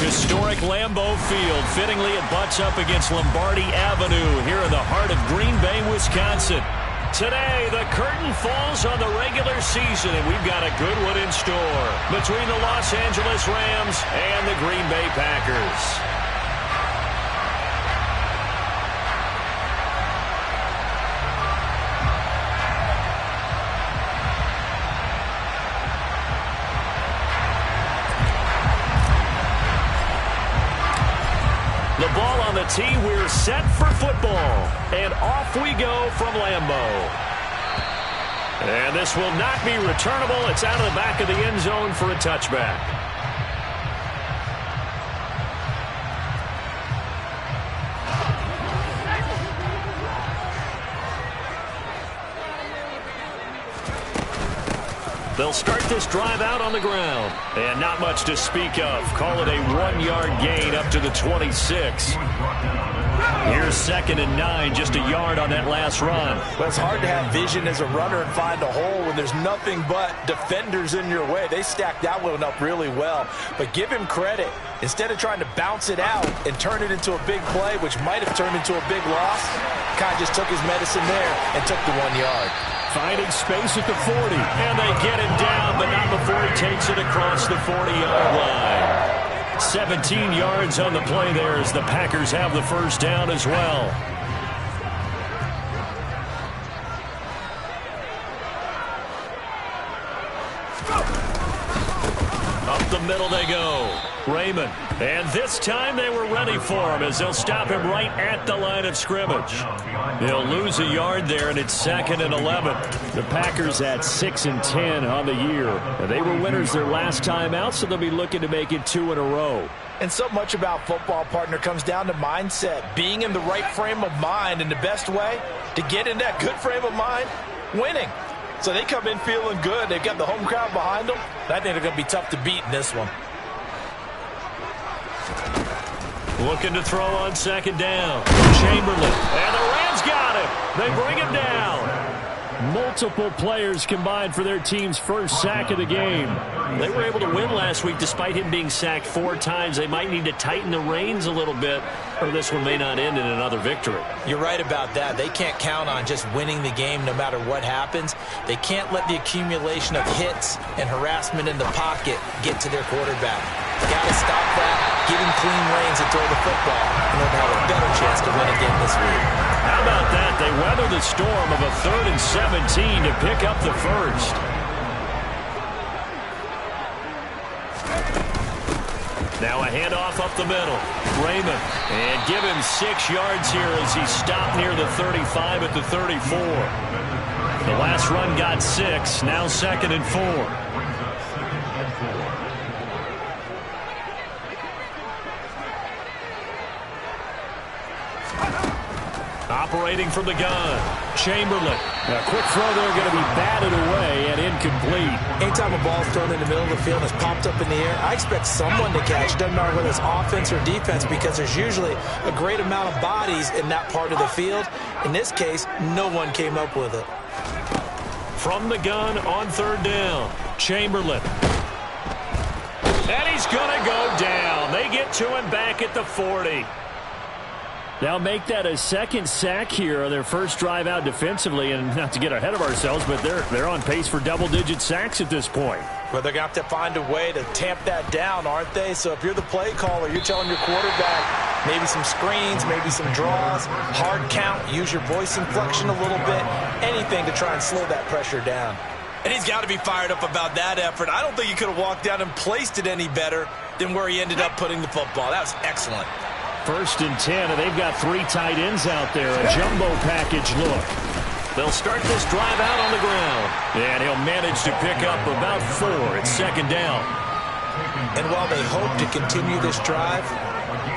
Historic Lambeau Field. Fittingly, it butts up against Lombardi Avenue here in the heart of Green Bay, Wisconsin. Today, the curtain falls on the regular season, and we've got a good one in store between the Los Angeles Rams and the Green Bay Packers. The ball on the tee. We're set for football. And off we go from Lambeau. And this will not be returnable. It's out of the back of the end zone for a touchback. They'll start this drive out on the ground. And not much to speak of. Call it a 1-yard gain up to the 26. Here's 2nd and 9, just a yard on that last run. Well, it's hard to have vision as a runner and find a hole when there's nothing but defenders in your way. They stacked that one up really well. But give him credit. Instead of trying to bounce it out and turn it into a big play, which might have turned into a big loss, Kai just took his medicine there and took the 1 yard. Finding space at the 40, and they get him down, but not before he takes it across the 40-yard line. 17 yards on the play there as the Packers have the first down as well. Up the middle they go. Raymond. And this time they were ready for him as they'll stop him right at the line of scrimmage. They'll lose a yard there, and it's 2nd and 11. The Packers at 6 and 10 on the year. They were winners their last time out, so they'll be looking to make it 2 in a row. And so much about football, partner, comes down to mindset. Being in the right frame of mind, and the best way to get in that good frame of mind, winning. So they come in feeling good. They've got the home crowd behind them. I think they're going to be tough to beat in this one. Looking to throw on 2nd down. Chamberlain. And the Rams got him. They bring him down. Multiple players combined for their team's first sack of the game. They were able to win last week despite him being sacked 4 times. They might need to tighten the reins a little bit, or this one may not end in another victory. You're right about that. They can't count on just winning the game no matter what happens. They can't let the accumulation of hits and harassment in the pocket get to their quarterback. Got to stop that, give him clean reins and throw the football in order to have a better chance to win a game this week. How about that? They weather the storm of a 3rd and 17 to pick up the first. Now a handoff up the middle. Raymond. And give him 6 yards here as he stopped near the 35 at the 34. The last run got 6. Now 2nd and 4. Operating from the gun. Chamberlain. A quick throw there going to be batted away and incomplete. Anytime a ball's thrown in the middle of the field and it's popped up in the air, I expect someone to catch. Doesn't matter whether it's offense or defense, because there's usually a great amount of bodies in that part of the field. In this case, no one came up with it. From the gun on 3rd down. Chamberlain. And he's going to go down. They get to him back at the 40. They'll make that a 2nd sack here on their first drive out defensively, and not to get ahead of ourselves, but they're on pace for double-digit sacks at this point. Well, they're going to have to find a way to tamp that down, aren't they? So if you're the play caller, you're telling your quarterback maybe some screens, maybe some draws, hard count, use your voice inflection a little bit, anything to try and slow that pressure down. And he's got to be fired up about that effort. I don't think he could have walked down and placed it any better than where he ended up putting the football. That was excellent. 1st and 10, and they've got 3 tight ends out there. A jumbo package look. They'll start this drive out on the ground. And he'll manage to pick up about 4. It's 2nd down. And while they hope to continue this drive,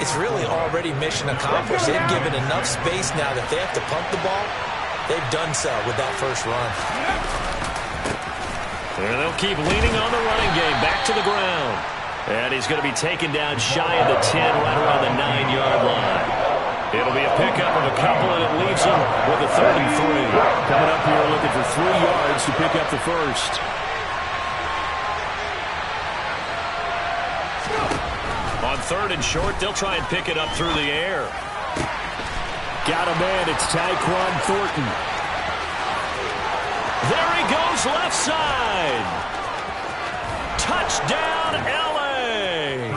it's really already mission accomplished. They've given enough space now that they have to punt the ball. They've done so with that first run. And they'll keep leaning on the running game. Back to the ground. And he's going to be taken down shy of the 10, right around the 9-yard line. It'll be a pickup of a couple, and it leaves him with a 3rd and 3. Coming up here looking for 3 yards to pick up the first. On 3rd and short. They'll try and pick it up through the air. Got a man. It's Tyquan Thornton. There he goes, left side. Touchdown, L.A.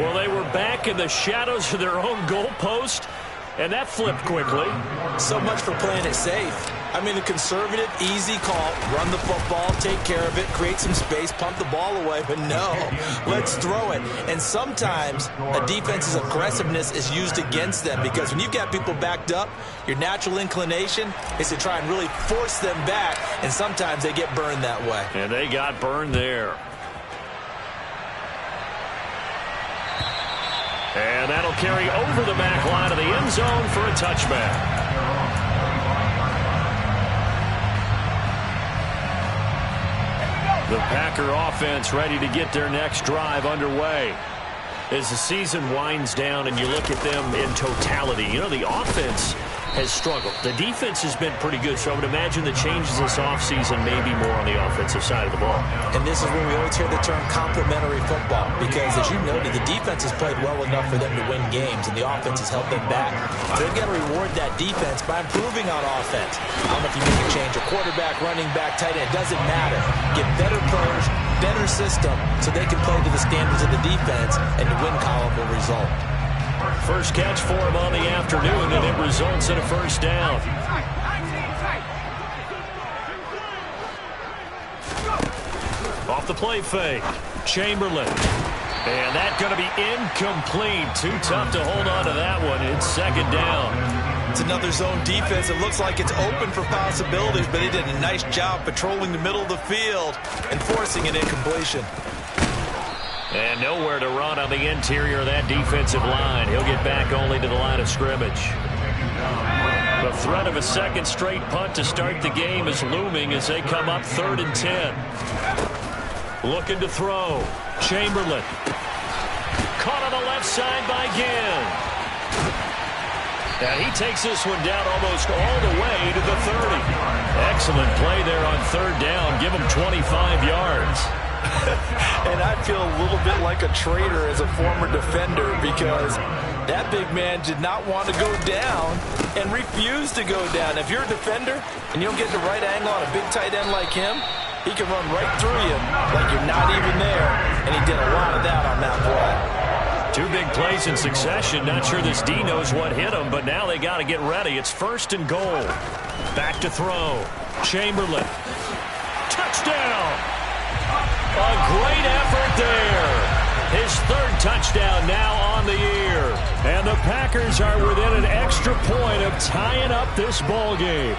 Well, they were back in the shadows of their own goalpost, and that flipped quickly. So much for playing it safe. I mean, the conservative, easy call, run the football, take care of it, create some space, pump the ball away, but no, let's throw it. And sometimes a defense's aggressiveness is used against them because when you've got people backed up, your natural inclination is to try and really force them back, and sometimes they get burned that way. And they got burned there. And that'll carry over the back line of the end zone for a touchback. The Packer offense ready to get their next drive underway. As the season winds down and you look at them in totality, you know, the offense has struggled. The defense has been pretty good, so I would imagine the changes this offseason may be more on the offensive side of the ball. And this is where we always hear the term complementary football, because as you noted, the defense has played well enough for them to win games, and the offense has held them back. They've got to reward that defense by improving on offense. I don't know if you make a change, a quarterback, running back, tight end, it doesn't matter. Get better players, better system, so they can play to the standards of the defense, and the win column will result. First catch for him on the afternoon, and it results in a first down. Off the play fake, Chamberlain. And that's going to be incomplete. Too tough to hold on to that one. It's 2nd down. It's another zone defense. It looks like it's open for possibilities, but they did a nice job patrolling the middle of the field and forcing an incompletion. And nowhere to run on the interior of that defensive line. He'll get back only to the line of scrimmage. The threat of a second straight punt to start the game is looming as they come up 3rd and 10. Looking to throw. Chamberlain. Caught on the left side by Ginn. And he takes this one down almost all the way to the 30. Excellent play there on 3rd down. Give him 25 yards. And I feel a little bit like a traitor as a former defender because that big man did not want to go down and refused to go down. If you're a defender and you don't get the right angle on a big tight end like him, he can run right through you like you're not even there. And he did a lot of that on that play. 2 big plays in succession. Not sure this D knows what hit him, but now they got to get ready. It's 1st and goal. Back to throw. Chamberlain. Touchdown! A great effort there. His 3rd touchdown now on the year. And the Packers are within an extra point of tying up this ball game.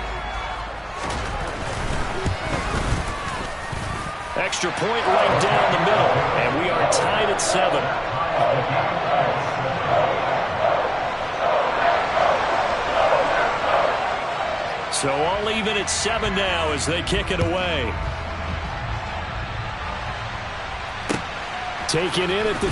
Extra point right down the middle. And we are tied at 7. So all even at 7 now as they kick it away. Taken in at the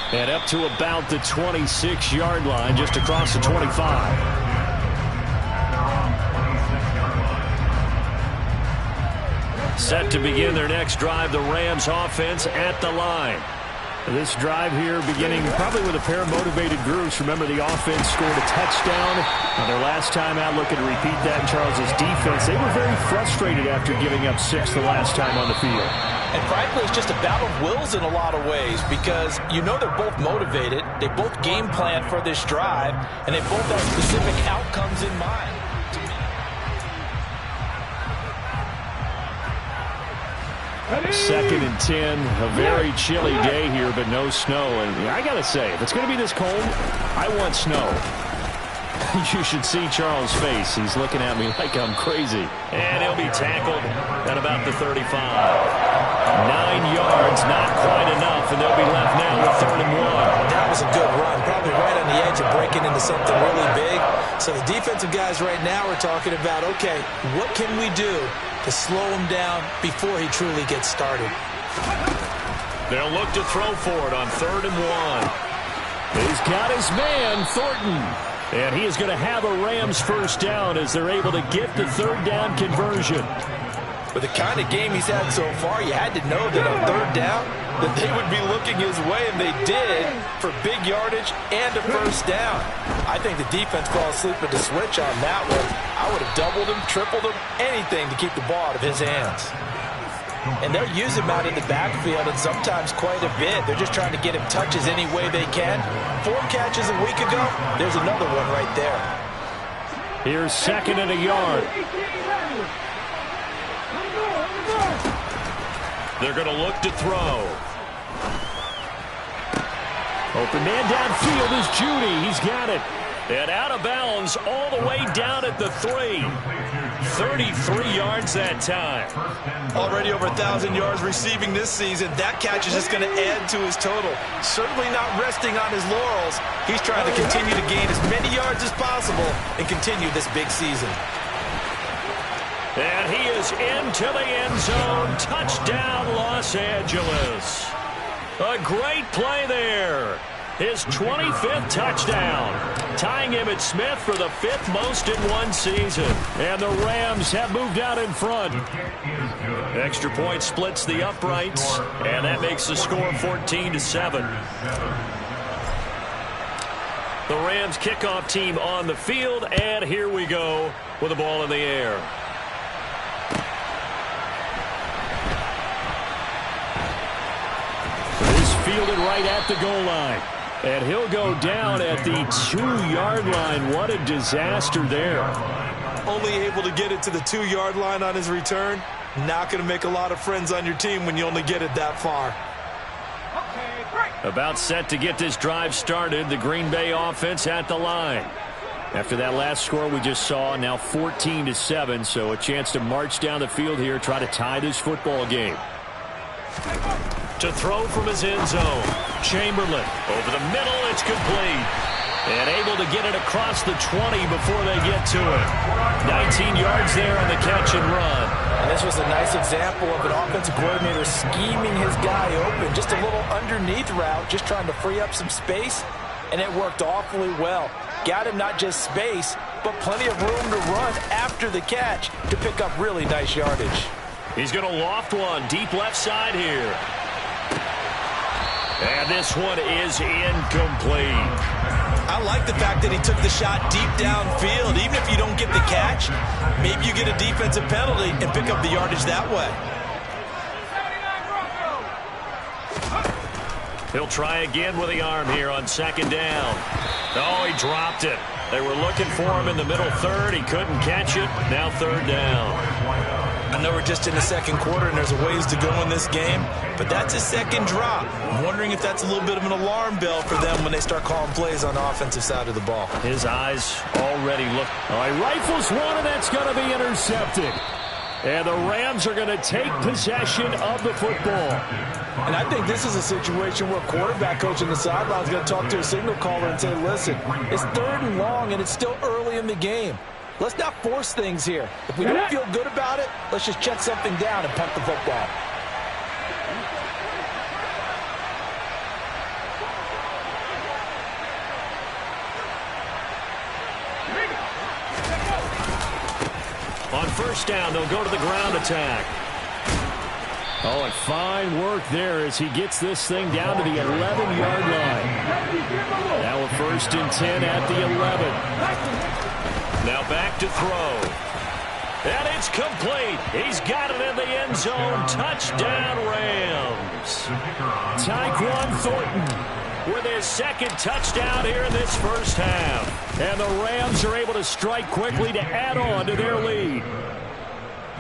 3. And up to about the 26-yard line, just across the 25. Set to begin their next drive, the Rams offense at the line. This drive here beginning probably with a pair of motivated groups. Remember, the offense scored a touchdown on their last time out, looking to repeat that in Charles's defense. They were very frustrated after giving up 6 the last time on the field. And frankly, it's just a battle of wills in a lot of ways because you know they're both motivated. They both game plan for this drive, and they both have specific outcomes in mind. 2nd and 10, a very chilly day here, but no snow. And I got to say, if it's going to be this cold, I want snow. You should see Charles' face. He's looking at me like I'm crazy. And he'll be tackled at about the 35. 9 yards, not quite enough, and they'll be left now with 3rd and 1. That was a good run, probably right on the edge of breaking into something really big. So the defensive guys right now are talking about, okay, what can we do to slow him down before he truly gets started? They'll look to throw for it on 3rd and 1. He's got his man, Thornton. And he is going to have a Rams first down as they're able to get the 3rd down conversion. With the kind of game he's had so far, you had to know that on third down that they would be looking his way, and they did, for big yardage and a first down. I think the defense fell asleep at the switch on that one. I would have doubled him, tripled him, anything to keep the ball out of his hands. And they'll use him out in the backfield, and sometimes quite a bit. They're just trying to get him touches any way they can. 4 catches a week ago, there's another one right there. Here's 2nd and a yard. They're going to look to throw. Open man downfield is Judy. He's got it. And out of bounds all the way down at the 3. 33 yards that time. Already over 1,000 yards receiving this season. That catch is just going to add to his total. Certainly not resting on his laurels. He's trying to continue to gain as many yards as possible and continue this big season. And he is into the end zone. Touchdown, Los Angeles. A great play there. His 25th touchdown, tying Emmitt Smith for the 5th most in one season. And the Rams have moved out in front. Extra point splits the uprights, and that makes the score 14-7. The Rams kickoff team on the field, and here we go with the ball in the air. Fielded right at the goal line. And he'll go down at the 2-yard line. What a disaster there. Only able to get it to the 2-yard line on his return. Not going to make a lot of friends on your team when you only get it that far. About set to get this drive started. The Green Bay offense at the line. After that last score we just saw, now 14-7. So a chance to march down the field here, try to tie this football game. To throw from his end zone. Chamberlain over the middle. It's complete. And able to get it across the 20 before they get to it. 19 yards there on the catch and run. And this was a nice example of an offensive coordinator scheming his guy open. Just a little underneath route, just trying to free up some space. And it worked awfully well. Got him not just space, but plenty of room to run after the catch to pick up really nice yardage. He's going to loft one deep left side here. And this one is incomplete. I like the fact that he took the shot deep downfield. Even if you don't get the catch, maybe you get a defensive penalty and pick up the yardage that way. He'll try again with the arm here on 2nd down. Oh, he dropped it. They were looking for him in the middle third. He couldn't catch it. Now 3rd down. I know we're just in the 2nd quarter and there's a ways to go in this game, but that's a 2nd drop. I'm wondering if that's a little bit of an alarm bell for them when they start calling plays on the offensive side of the ball. His eyes already look. Oh, he rifles one, and that's going to be intercepted. And the Rams are going to take possession of the football. And I think this is a situation where quarterback coach in the sideline is going to talk to a signal caller and say, listen, it's 3rd and long and it's still early in the game. Let's not force things here. If we don't feel good about it, let's just check something down and punt the football. On 1st down, they'll go to the ground attack. Oh, and fine work there as he gets this thing down to the 11-yard line. Now a 1st and 10 at the 11. Now back to throw. And it's complete. He's got it in the end zone. Touchdown, Rams. Tyquan Thornton with his 2nd touchdown here in this first half. And the Rams are able to strike quickly to add on to their lead.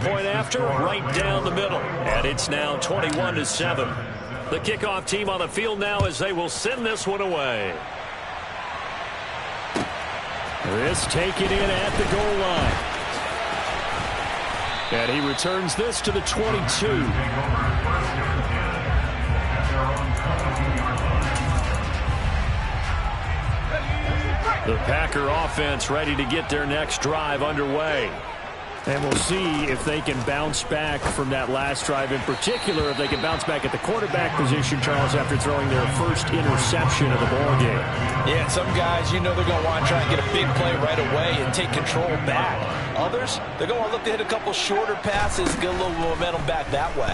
Point after, right down the middle. And it's now 21-7. The kickoff team on the field now as they will send this one away. This taken in at the goal line. And he returns this to the 22. The Packer offense ready to get their next drive underway. And we'll see if they can bounce back from that last drive, in particular, if they can bounce back at the quarterback position, Charles, after throwing their first interception of the ballgame. Yeah, and some guys, you know they're going to want to try and get a big play right away and take control back. Others, they're going to look to hit a couple shorter passes, get a little momentum back that way.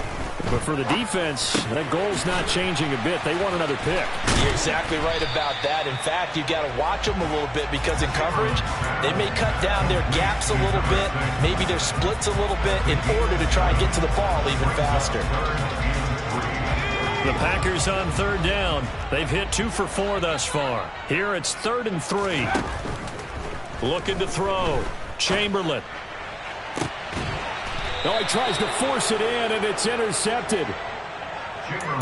But for the defense, that goal's not changing a bit. They want another pick. You're exactly right about that. In fact, you've got to watch them a little bit because in coverage, they may cut down their gaps a little bit, maybe their splits a little bit in order to try and get to the ball even faster. The Packers on third down. They've hit 2 for 4 thus far. Here it's 3rd and 3. Looking to throw. Chamberlain. Oh, he tries to force it in, and it's intercepted.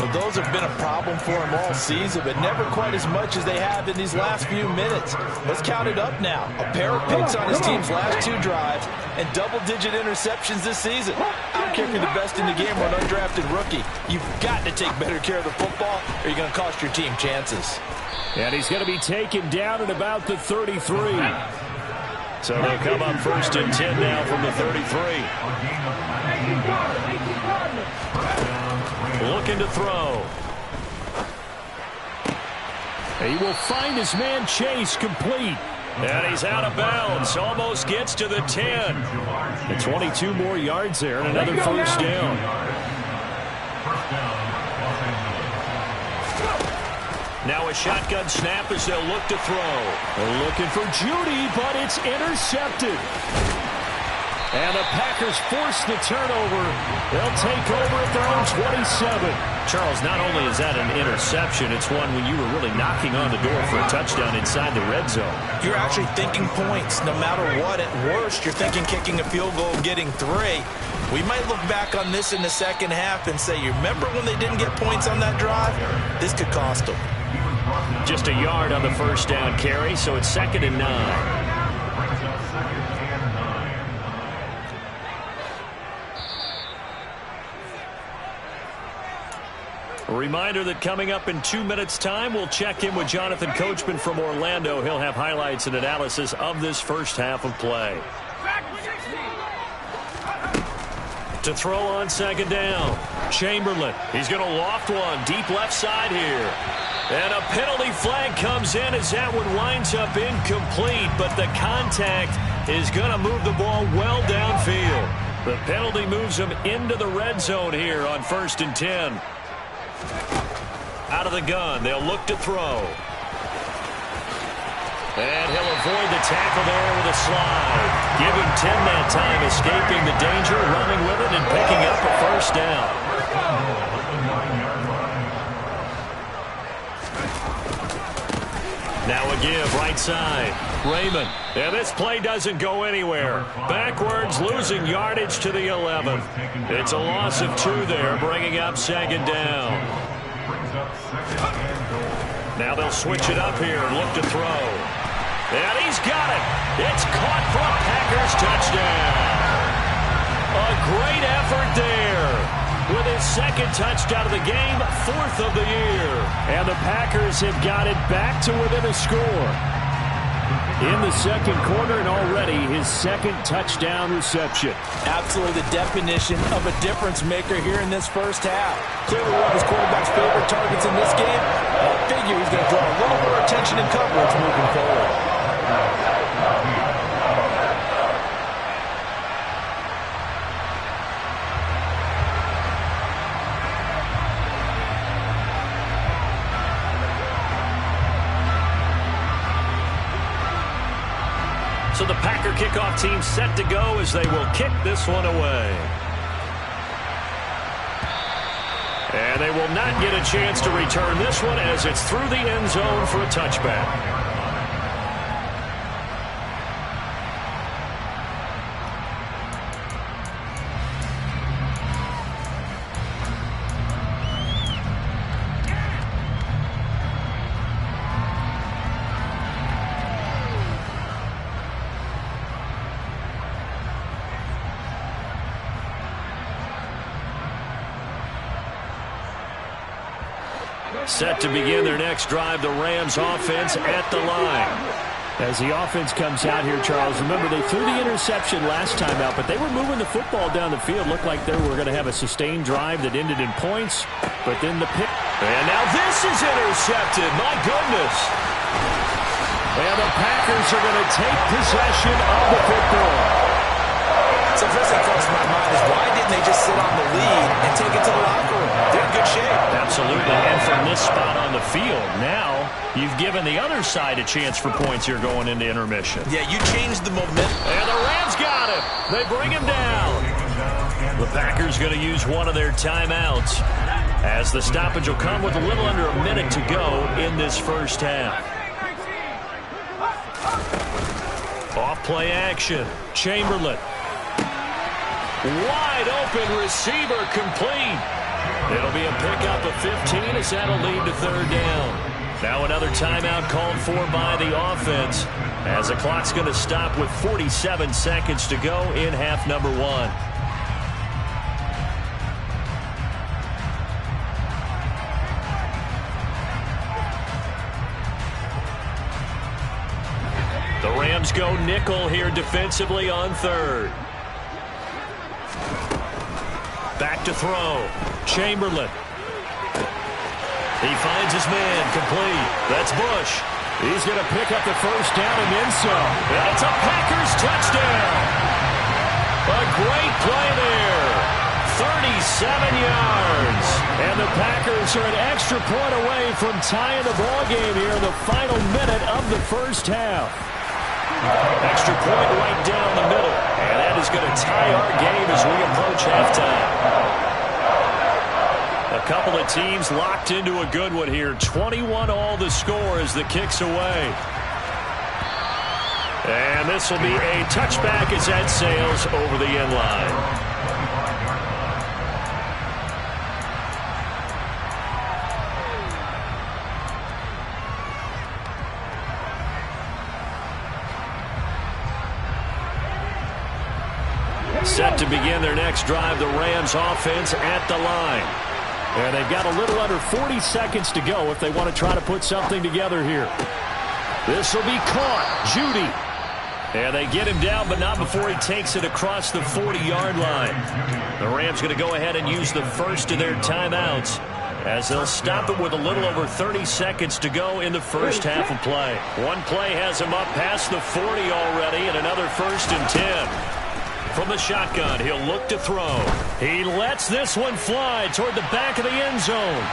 Well, those have been a problem for him all season, but never quite as much as they have in these last few minutes. Let's count it up now. A pair of picks on his team's last 2 drives and double-digit interceptions this season. I don't care if you're the best in the game or an undrafted rookie. You've got to take better care of the football or you're going to cost your team chances. And he's going to be taken down at about the 33. So they'll come up 1st and 10 now from the 33. Looking to throw. He will find his man Chase complete. And he's out of bounds. Almost gets to the 10. And 22 more yards there and another first down. Now a shotgun snap as they'll look to throw. They're looking for Judy, but it's intercepted. And the Packers force the turnover. They'll take over at their own 27. Charles, not only is that an interception, it's one when you were really knocking on the door for a touchdown inside the red zone. You're actually thinking points no matter what. At worst, you're thinking kicking a field goal and getting 3. We might look back on this in the second half and say, you remember when they didn't get points on that drive? This could cost them. Just a yard on the first down carry, so it's 2nd and 9. A reminder that coming up in 2 minutes' time, we'll check in with Jonathan Coachman from Orlando. He'll have highlights and analysis of this first half of play. To throw on 2nd down. Chamberlain. He's going to loft one deep left side here. And a penalty flag comes in as that one winds up incomplete, but the contact is going to move the ball well downfield. The penalty moves him into the red zone here on 1st and 10. Out of the gun, they'll look to throw. And he'll avoid the tackle there with a slide. Give him 10 that time, escaping the danger, running with it, and picking up a first down. Now a give, right side. Raymond. And this play doesn't go anywhere. Backwards, losing yardage to the 11. It's a loss of 2 there, bringing up 2nd down. Now they'll switch it up here and look to throw. And he's got it. It's caught for a Packers touchdown. A great effort there. With his 2nd touchdown of the game, 4th of the year. And the Packers have got it back to within a score. In the 2nd quarter, and already his 2nd touchdown reception. Absolutely the definition of a difference maker here in this first half. Clearly one of his quarterback's favorite targets in this game. I figure he's going to draw a little more attention and coverage moving forward. So the Packer kickoff team set to go as they will kick this one away. And they will not get a chance to return this one as it's through the end zone for a touchback. Set to begin their next drive, the Rams offense at the line. As the offense comes out here, Charles, remember they threw the interception last time out, but they were moving the football down the field. Looked like they were going to have a sustained drive that ended in points, but then the pick. And now this is intercepted. My goodness. And the Packers are going to take possession of the football. So first thing crossed my mind is why didn't they just sit on the lead and take it to the locker room? They're in good shape. Absolutely. And from this spot on the field, now you've given the other side a chance for points here going into intermission. Yeah, you changed the momentum. And the Rams got him. They bring him down. The Packers going to use one of their timeouts as the stoppage will come with a little under a minute to go in this first half. Off play action. Chamberlain. Wide open receiver complete. It'll be a pickup of 15 as that'll lead to third down. Now another timeout called for by the offense as the clock's going to stop with 47 seconds to go in half number one. The Rams go nickel here defensively on third. Back to throw. Chamberlain. He finds his man complete. That's Bush. He's going to pick up the first down and then some. And it's a Packers touchdown. A great play there. 37 yards. And the Packers are an extra point away from tying the ball game here in the final minute of the first half. Extra point right down the middle. And that is going to tie our game as we approach halftime. A couple of teams locked into a good one here. 21-all the score as the kick's away. And this will be a touchback as that sails over the end line. Set to begin their next drive, the Rams offense at the line. And they've got a little under 40 seconds to go if they want to try to put something together here. This will be caught. Judy. And they get him down, but not before he takes it across the 40-yard line. The Rams going to go ahead and use the first of their timeouts as they'll stop it with a little over 30 seconds to go in the first half of play. One play has him up past the 40 already, and another 1st and 10. From the shotgun, he'll look to throw. He lets this one fly toward the back of the end zone.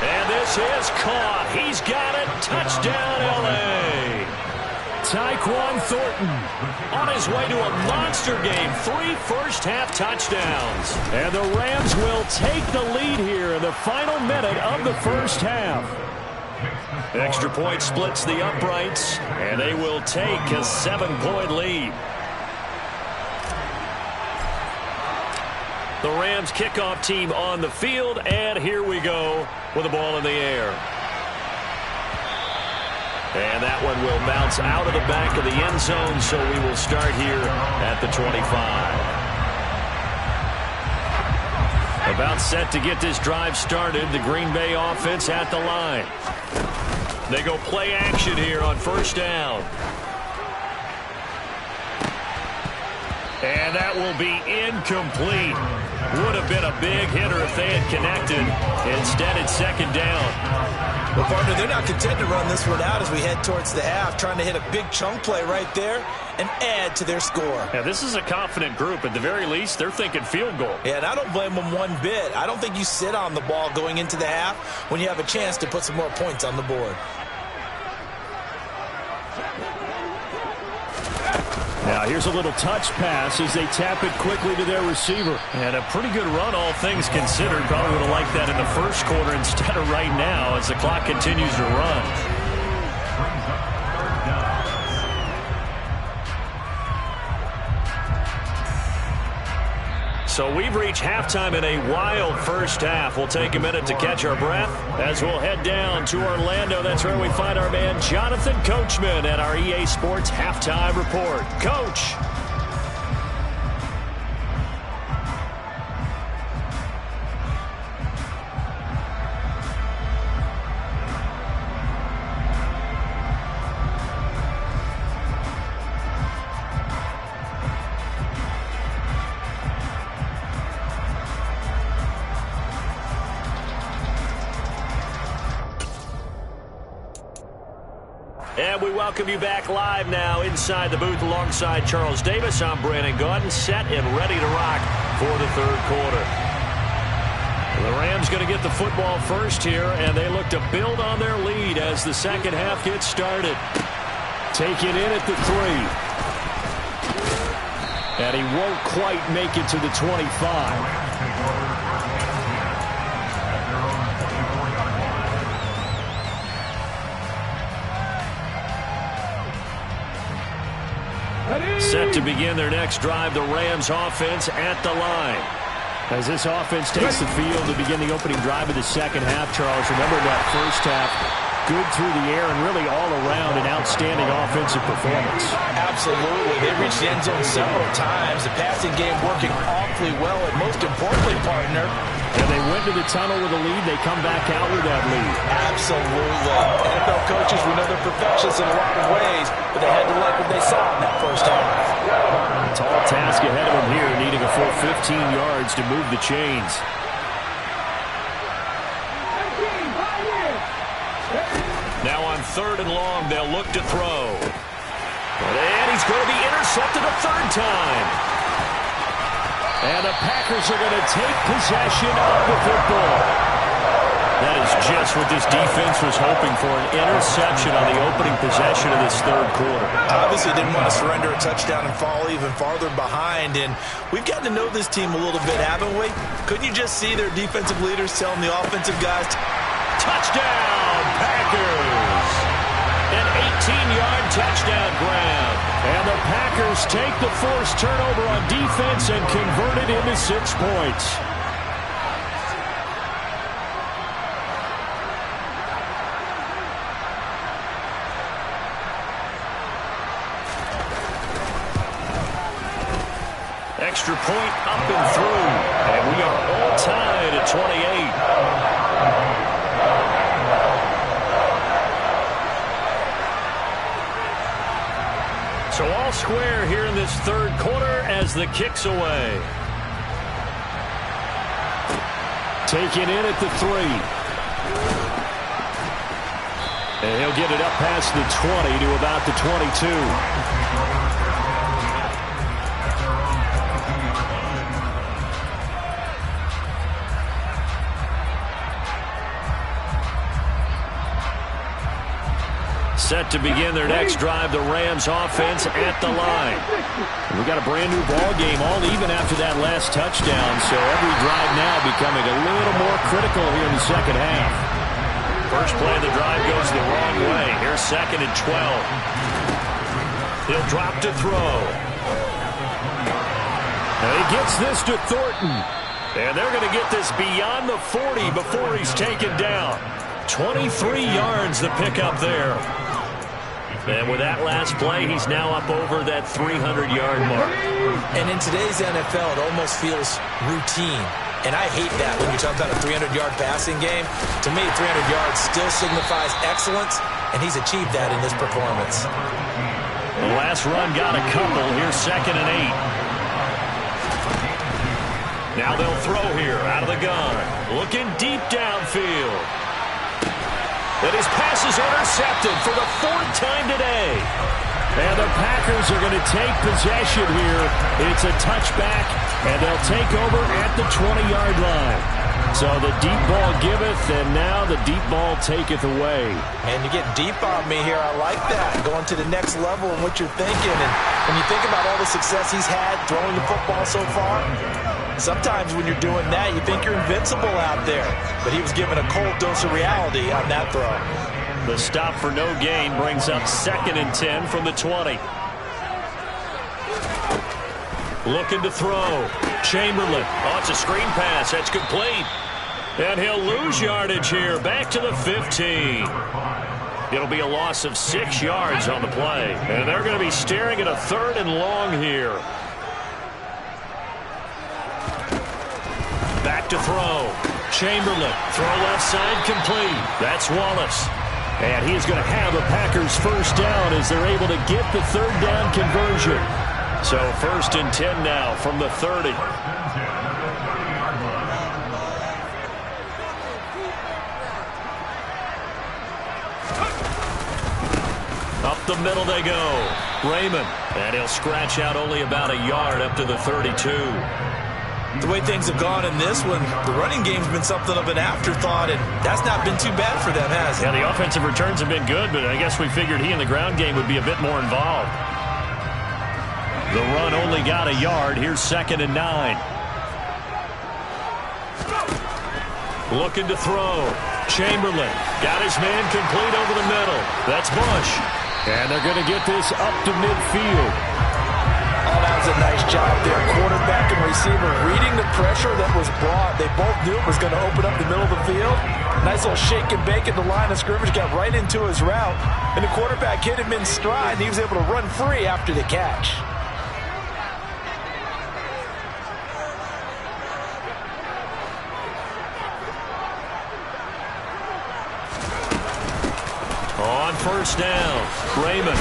And this is caught. He's got it. Touchdown, L.A. Tyquan Thornton on his way to a monster game. 3 first-half touchdowns. And the Rams will take the lead here in the final minute of the first half. Extra point splits the uprights, and they will take a 7-point lead. The Rams kickoff team on the field, and here we go with the ball in the air. And that one will bounce out of the back of the end zone, so we will start here at the 25. About set to get this drive started, the Green Bay offense at the line. They go play action here on first down. And that will be incomplete. Would have been a big hitter if they had connected. Instead, it's second down. Well, partner, they're not content to run this one out as we head towards the half, trying to hit a big chunk play right there and add to their score. Yeah, this is a confident group. At the very least, they're thinking field goal. Yeah, and I don't blame them one bit. I don't think you sit on the ball going into the half when you have a chance to put some more points on the board. Now here's a little touch pass as they tap it quickly to their receiver. And a pretty good run, all things considered. Probably would have liked that in the first quarter instead of right now as the clock continues to run. So we've reached halftime in a wild first half. We'll take a minute to catch our breath as we'll head down to Orlando. That's where we find our man Jonathan Coachman at our EA Sports Halftime Report. Coach. And we welcome you back live now inside the booth alongside Charles Davis. I'm Brandon Gaudin, set and ready to rock for the third quarter. The Rams going to get the football first here, and they look to build on their lead as the second half gets started. Taken in at the 3. And he won't quite make it to the 25. Set to begin their next drive, the Rams offense at the line. As this offense takes the field to begin the opening drive of the second half, Charles, remember that first half, good through the air and really all around an outstanding offensive performance. Absolutely. They reached the end zone several times. The passing game working awfully well, and most importantly, partner, and they went to the tunnel with a lead. They come back out with that lead. Absolutely. NFL coaches, we know they're perfectionists in a lot of ways, but they had to like what they saw in that first half. Tall task ahead of them here, needing a full 15 yards to move the chains. Now on 3rd and long, they'll look to throw. And he's going to be intercepted a third time. And the Packers are going to take possession of the football. That is just what this defense was hoping for, an interception on the opening possession of this third quarter. Obviously didn't want to surrender a touchdown and fall even farther behind. And we've gotten to know this team a little bit, haven't we? Couldn't you just see their defensive leaders telling the offensive guys, touchdown, Packers! An 18-yard touchdown grab. And the Packers take the forced turnover on defense and convert it into 6 points. Extra point up and through. And we are all tied at 28. So all square here in this third quarter as the kick's away. Taken in at the 3. And he'll get it up past the 20 to about the 22. Set to begin their next drive, the Rams offense at the line. We got a brand new ball game, all even after that last touchdown, so every drive now becoming a little more critical here in the second half. First play of the drive goes the wrong way. Here's 2nd and 12. He'll drop to throw. And he gets this to Thornton. And they're going to get this beyond the 40 before he's taken down. 23 yards the pickup there. And with that last play, he's now up over that 300-yard mark. And in today's NFL, it almost feels routine. And I hate that when you talk about a 300-yard passing game. To me, 300 yards still signifies excellence, and he's achieved that in this performance. The last run got a couple. Here's 2nd and 8. Now they'll throw here out of the gun. Looking deep downfield. And his pass is intercepted for the 4th time today. And the Packers are going to take possession here. It's a touchback, and they'll take over at the 20-yard line. So the deep ball giveth, and now the deep ball taketh away. And you get deep on me here. I like that. Going to the next level in what you're thinking. And when you think about all the success he's had throwing the football so far, sometimes when you're doing that, you think you're invincible out there. But he was given a cold dose of reality on that throw. The stop for no gain brings up 2nd and 10 from the 20. Looking to throw. Chamberlain. Oh, it's a screen pass. That's complete. And he'll lose yardage here. Back to the 15. It'll be a loss of 6 yards on the play. And they're going to be staring at a 3rd and long here. Back to throw. Chamberlain. Throw left side complete. That's Wallace. And he's going to have a Packers first down as they're able to get the 3rd down conversion. So 1st and 10 now from the 30. the middle they go. Raymond. And he'll scratch out only about a yard up to the 32. The way things have gone in this one, the running game's been something of an afterthought, and that's not been too bad for them, has it? Yeah, the offensive returns have been good, but I guess we figured he in the ground game would be a bit more involved. The run only got a yard. Here's 2nd and 9. Looking to throw. Chamberlain got his man complete over the middle. That's Bush. And they're going to get this up to midfield. Oh, that was a nice job there. Quarterback and receiver reading the pressure that was brought. They both knew it was going to open up the middle of the field. Nice little shake and bake at the line of scrimmage. Got right into his route. And the quarterback hit him in stride, and he was able to run free after the catch. On first down, Raymond.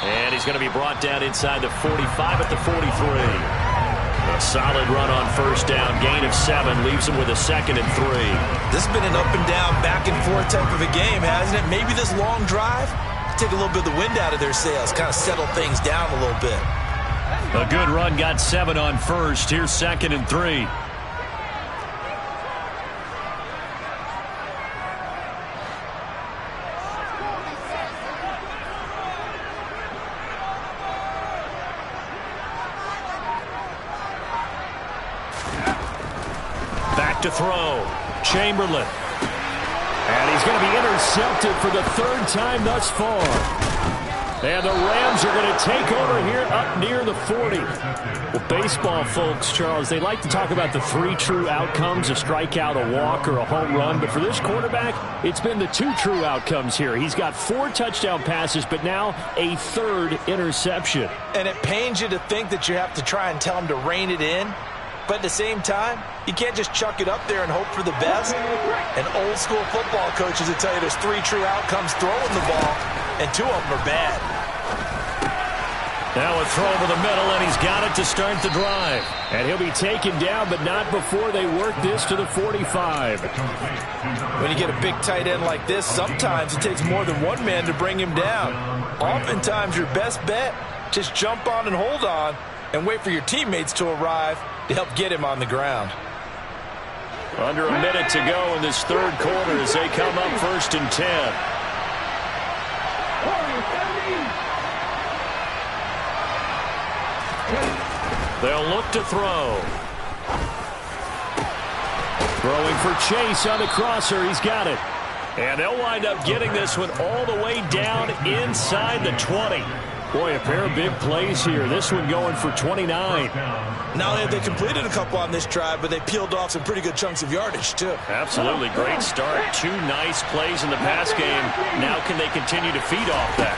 And he's going to be brought down inside the 45 at the 43. A solid run on first down, gain of 7, leaves him with a 2nd and 3. This has been an up and down, back and forth type of a game, hasn't it? Maybe this long drive, take a little bit of the wind out of their sails, kind of settle things down a little bit. A good run, got 7 on first. Here's 2nd and 3. To throw. Chamberlain. And he's going to be intercepted for the 3rd time thus far. And the Rams are going to take over here up near the 40. Well, baseball folks, Charles, they like to talk about the 3 true outcomes, a strikeout, a walk, or a home run. But for this quarterback, it's been the 2 true outcomes here. He's got 4 touchdown passes, but now a 3rd interception. And it pains you to think that you have to try and tell him to rein it in. But at the same time, you can't just chuck it up there and hope for the best. And old school football coaches will tell you there's 3 true outcomes throwing the ball, and 2 of them are bad. Now a throw over the middle, and he's got it to start the drive. And he'll be taken down, but not before they work this to the 45. When you get a big tight end like this, sometimes it takes more than one man to bring him down. Oftentimes, your best bet, just jump on and hold on, and wait for your teammates to arrive to help get him on the ground. Under a minute to go in this 3rd quarter as they come up 1st and 10. They'll look to throw. Throwing for Chase on the crosser. He's got it. And they'll wind up getting this one all the way down inside the 20. Boy, a pair of big plays here. This one going for 29. Now they completed a couple on this drive, but they peeled off some pretty good chunks of yardage, too. Absolutely. Great start. 2 nice plays in the pass game. Now can they continue to feed off that?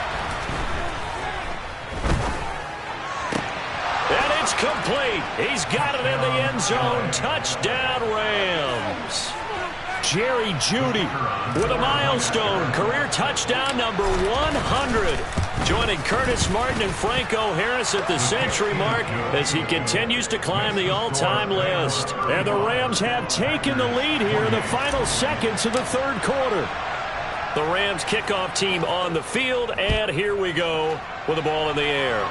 And it's complete. He's got it in the end zone. Touchdown, Rams. Jerry Jeudy with a milestone. Career touchdown number 100. Joining Curtis Martin and Franco Harris at the century mark as he continues to climb the all-time list. And the Rams have taken the lead here in the final seconds of the 3rd quarter. The Rams kickoff team on the field, and here we go with the ball in the air.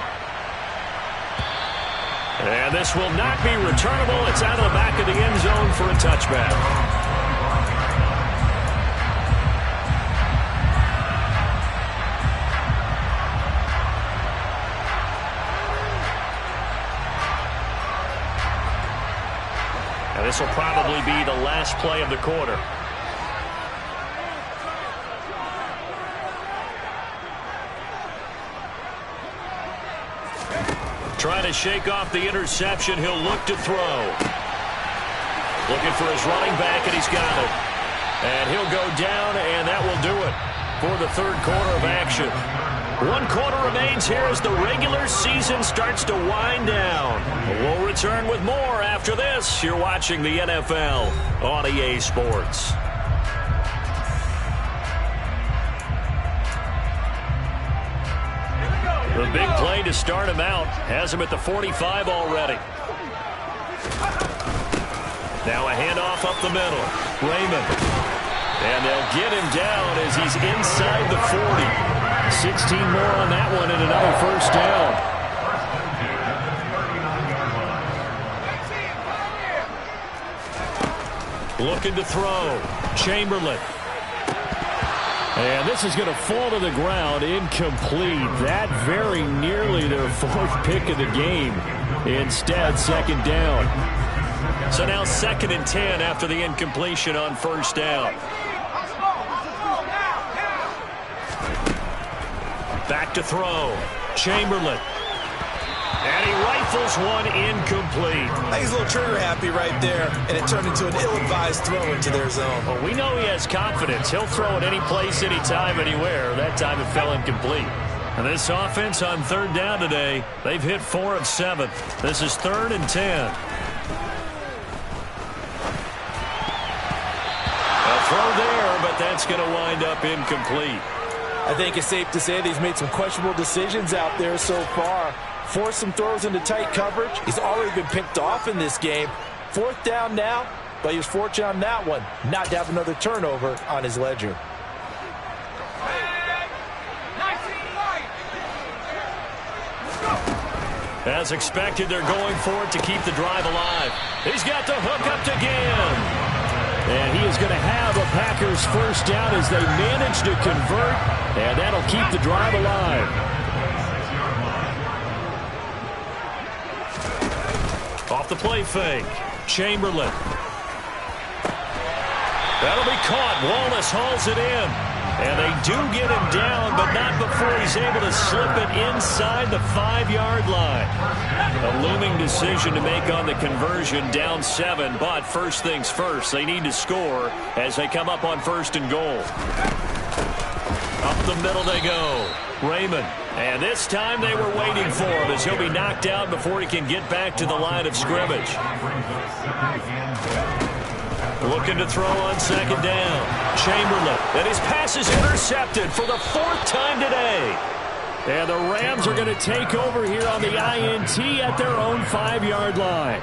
And this will not be returnable. It's out of the back of the end zone for a touchback. This will probably be the last play of the quarter. Trying to shake off the interception. He'll look to throw. Looking for his running back, and he's got it. And he'll go down, and that will do it for the 3rd quarter of action. 1 quarter remains here as the regular season starts to wind down. We'll return with more after this. You're watching the NFL on EA Sports. The big play to start him out has him at the 45 already. Now a handoff up the middle. Raymond. And they'll get him down as he's inside the 40. 16 more on that one and another first down. Looking to throw. Chamberlain. And this is going to fall to the ground. Incomplete. That very nearly their fourth pick of the game. Instead, second down. So now 2nd and 10 after the incompletion on first down. Back to throw. Chamberlain. And he rifles one incomplete. I think he's a little trigger happy right there, and it turned into an ill-advised throw into their zone. Well, we know he has confidence. He'll throw it any place, anytime, anywhere. That time it fell incomplete. And this offense on 3rd down today, they've hit 4 of 7. This is 3rd and 10. A throw there, but that's going to wind up incomplete. I think it's safe to say that he's made some questionable decisions out there so far. Forced some throws into tight coverage. He's already been picked off in this game. 4th down now, but he was fortunate on that one not to have another turnover on his ledger. As expected, they're going for it to keep the drive alive. He's got the hook up to Gann. And he is going to have a Packers first down as they manage to convert, and that'll keep the drive alive. Off the play fake. Chamberlain. That'll be caught. Wallace hauls it in. And they do get him down, but not before he's able to slip it inside the 5-yard line. A looming decision to make on the conversion, down 7. But first things first, they need to score as they come up on 1st and goal. Up the middle they go. Raymond. And this time they were waiting for him as he'll be knocked out before he can get back to the line of scrimmage. Looking to throw on 2nd down. Chamberlain. And his pass is intercepted for the 4th time today. And the Rams are going to take over here on the INT at their own 5-yard line.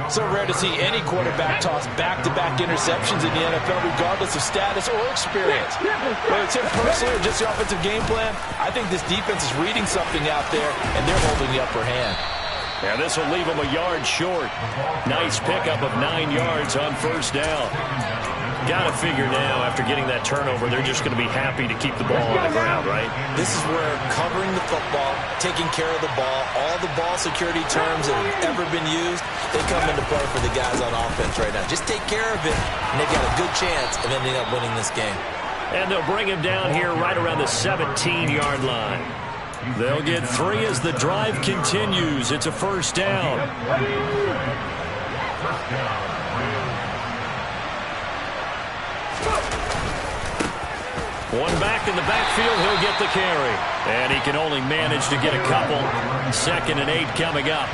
So rare to see any quarterback toss back-to-back interceptions in the NFL, regardless of status or experience. Whether it's him personally or just the offensive game plan, I think this defense is reading something out there, and they're holding the upper hand. Yeah, this will leave him a yard short. Nice pickup of 9 yards on first down. Got to figure now, after getting that turnover, they're just going to be happy to keep the ball on the ground, right? This is where covering the football, taking care of the ball, all the ball security terms that have ever been used, they come into play for the guys on offense right now. Just take care of it, and they've got a good chance of ending up winning this game. And they'll bring him down here right around the 17-yard line. They'll get 3 as the drive continues. It's a first down. One back in the backfield, he'll get the carry. And he can only manage to get a couple. 2nd and 8 coming up.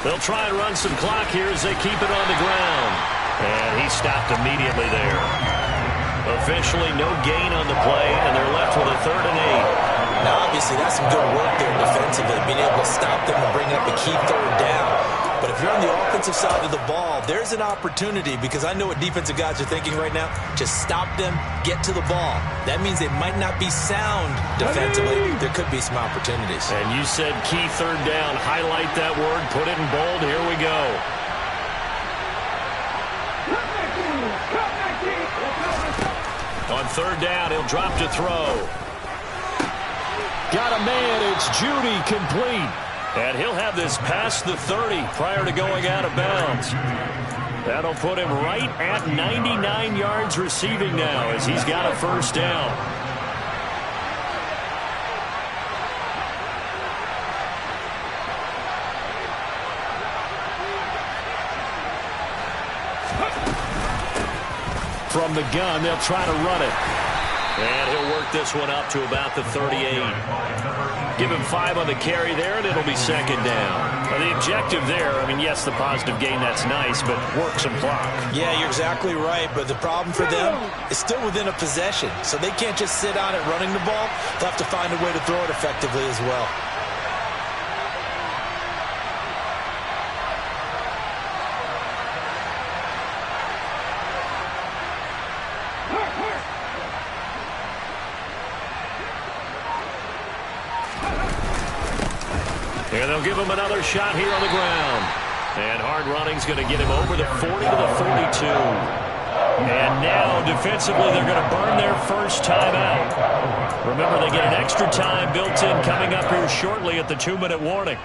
They'll try and run some clock here as they keep it on the ground. And he stopped immediately there. Officially no gain on the play, and they're left with a 3rd and 8. Now, obviously, that's some good work there defensively, being able to stop them and bring up a key 3rd down. But if you're on the offensive side of the ball, there's an opportunity, because I know what defensive guys are thinking right now. Just stop them, get to the ball. That means they might not be sound defensively. There could be some opportunities. And you said key 3rd down. Highlight that word. Put it in bold. Here we go. On 3rd down, he'll drop to throw. Got a man. It's Judy, complete. And he'll have this past the 30 prior to going out of bounds. That'll put him right at 99 yards receiving now as he's got a first down. From the gun, they'll try to run it. And he'll work this one up to about the 38. Give him 5 on the carry there, and it'll be 2nd down. Now, the objective there, I mean, yes, the positive gain, that's nice, but work some clock. Yeah, you're exactly right, but the problem for them is still within a possession, so they can't just sit on it running the ball. They'll have to find a way to throw it effectively as well. And they'll give him another shot here on the ground. And hard running's going to get him over the 40 to the 42. And now, defensively, they're going to burn their first timeout. Remember, they get an extra time built in coming up here shortly at the 2-minute warning.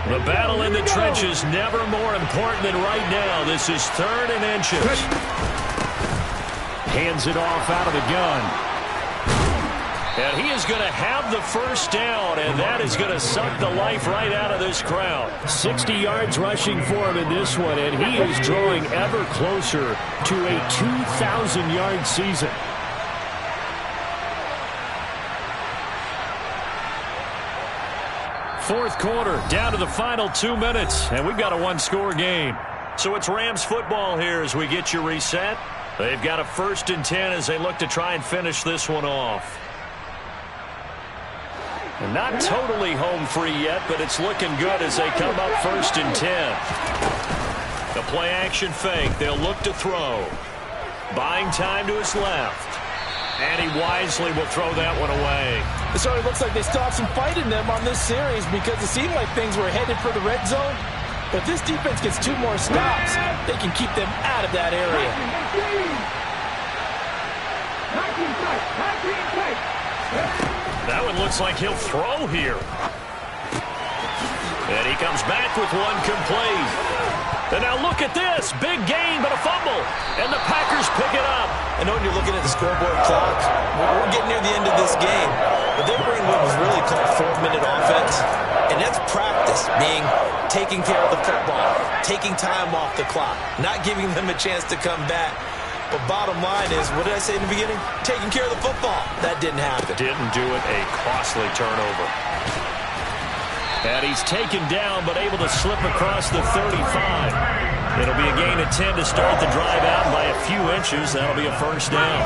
The battle in the trenches never more important than right now. This is 3rd and inches. Hands it off out of the gun. And he is going to have the first down, and that is going to suck the life right out of this crowd. 60 yards rushing for him in this one, and he is drawing ever closer to a 2,000-yard season. Fourth quarter, down to the final 2 minutes, and we've got a one-score game. So it's Rams football here as we get you reset. They've got a 1st and 10 as they look to try and finish this one off. And not totally home free yet, but it's looking good as they come up 1st and 10. The play action fake. They'll look to throw. Buying time to his left. And he wisely will throw that one away. It sort of looks like they still have some fight in them on this series because it seemed like things were headed for the red zone. But if this defense gets 2 more stops, they can keep them out of that area. That one looks like he'll throw here. And he comes back with one complete. And now look at this. Big gain, but a fumble. And the Packers pick it up. I know when you're looking at the scoreboard clock, we're getting near the end of this game. But they bring what was really called 4-minute offense. And that's practice, being taking care of the football, taking time off the clock, not giving them a chance to come back. But bottom line is, what did I say in the beginning? Taking care of the football. That didn't happen. Didn't do it. A costly turnover. And he's taken down, but able to slip across the 35. It'll be a gain of 10 to start the drive out by a few inches. That'll be a first down.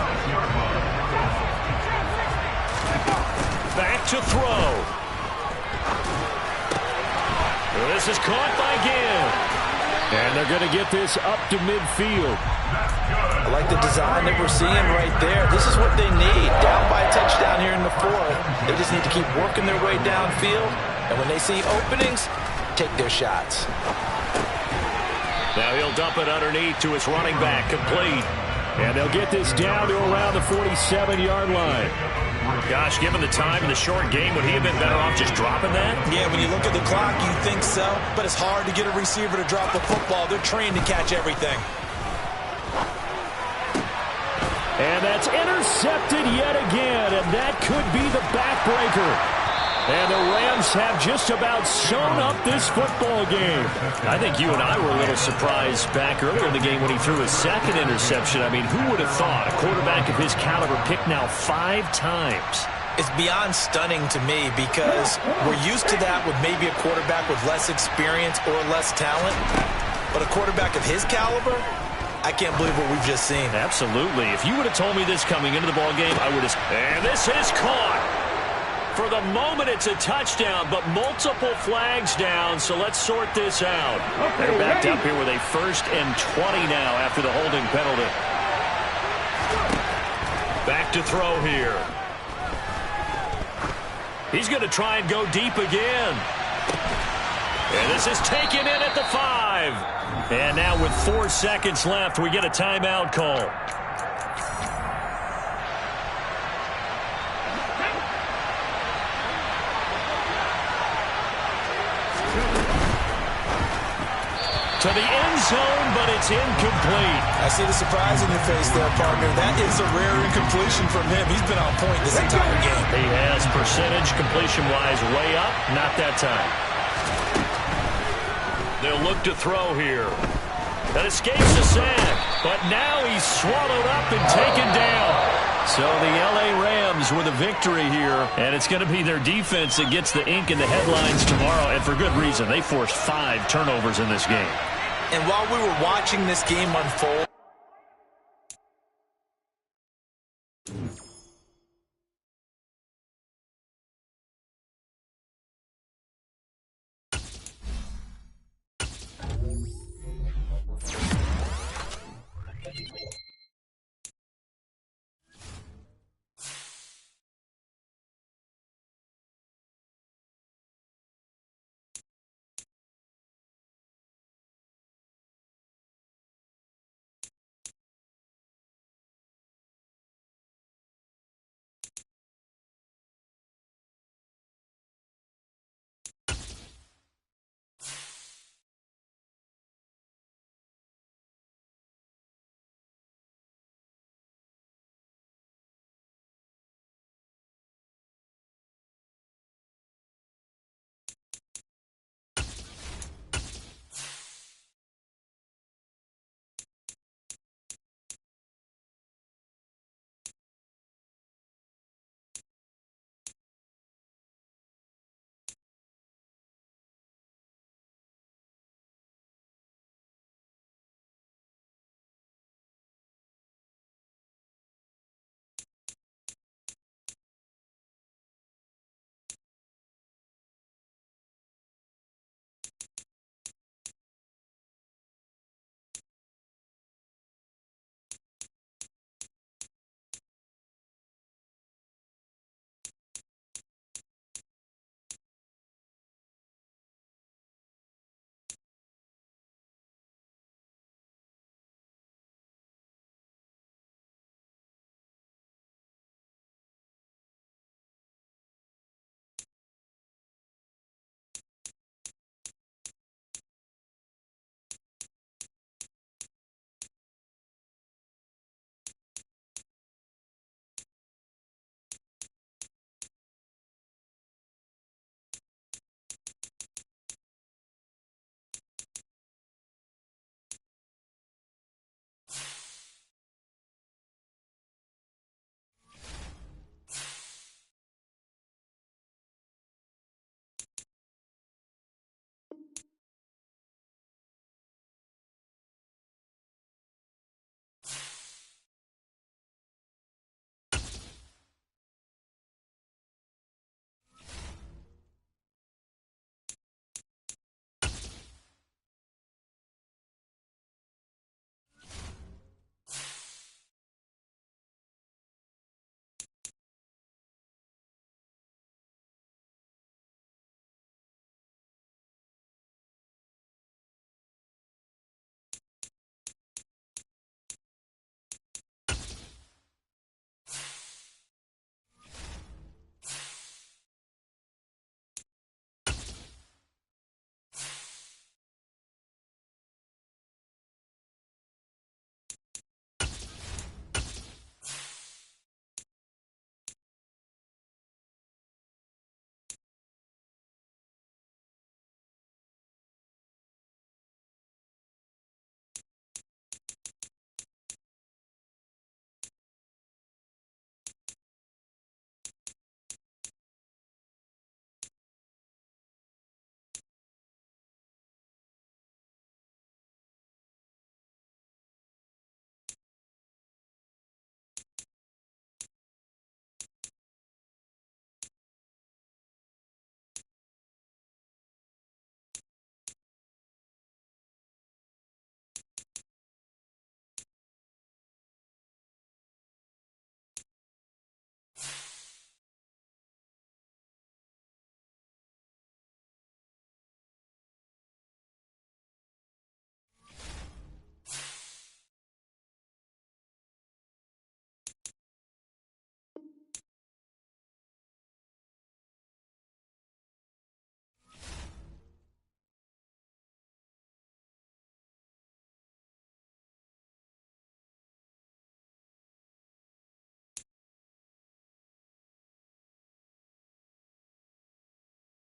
Back to throw. This is caught by Gibb. And they're going to get this up to midfield. I like the design that we're seeing right there. This is what they need. Down by a touchdown here in the 4th. They just need to keep working their way downfield. And when they see openings, take their shots. Now he'll dump it underneath to his running back, complete. And they'll get this down to around the 47-yard line. Gosh, given the time in the short game, would he have been better off just dropping that? Yeah, when you look at the clock, you think so. But it's hard to get a receiver to drop the football. They're trained to catch everything. And that's intercepted yet again, and that could be the backbreaker. And the Rams have just about sewn up this football game. I think you and I were a little surprised back earlier in the game when he threw his 2nd interception. I mean, who would have thought a quarterback of his caliber picked now 5 times? It's beyond stunning to me because we're used to that with maybe a quarterback with less experience or less talent. But a quarterback of his caliber, I can't believe what we've just seen. Absolutely. If you would have told me this coming into the ball game, I would have. And this is caught. For the moment, it's a touchdown, but multiple flags down, so let's sort this out. They're backed up here with a 1st and 20 now after the holding penalty. Back to throw here. He's going to try and go deep again. And this is taken in at the 5. And now with 4 seconds left, we get a timeout call. To the end zone, but it's incomplete. I see the surprise in your face there, partner. That is a rare incompletion from him. He's been on point this entire game. He has percentage completion-wise way up. Not that time. They'll look to throw here. That escapes the sack, but now he's swallowed up and taken down. So the L.A. Rams with a victory here, and it's going to be their defense that gets the ink in the headlines tomorrow, and for good reason. They forced 5 turnovers in this game. And while we were watching this game unfold,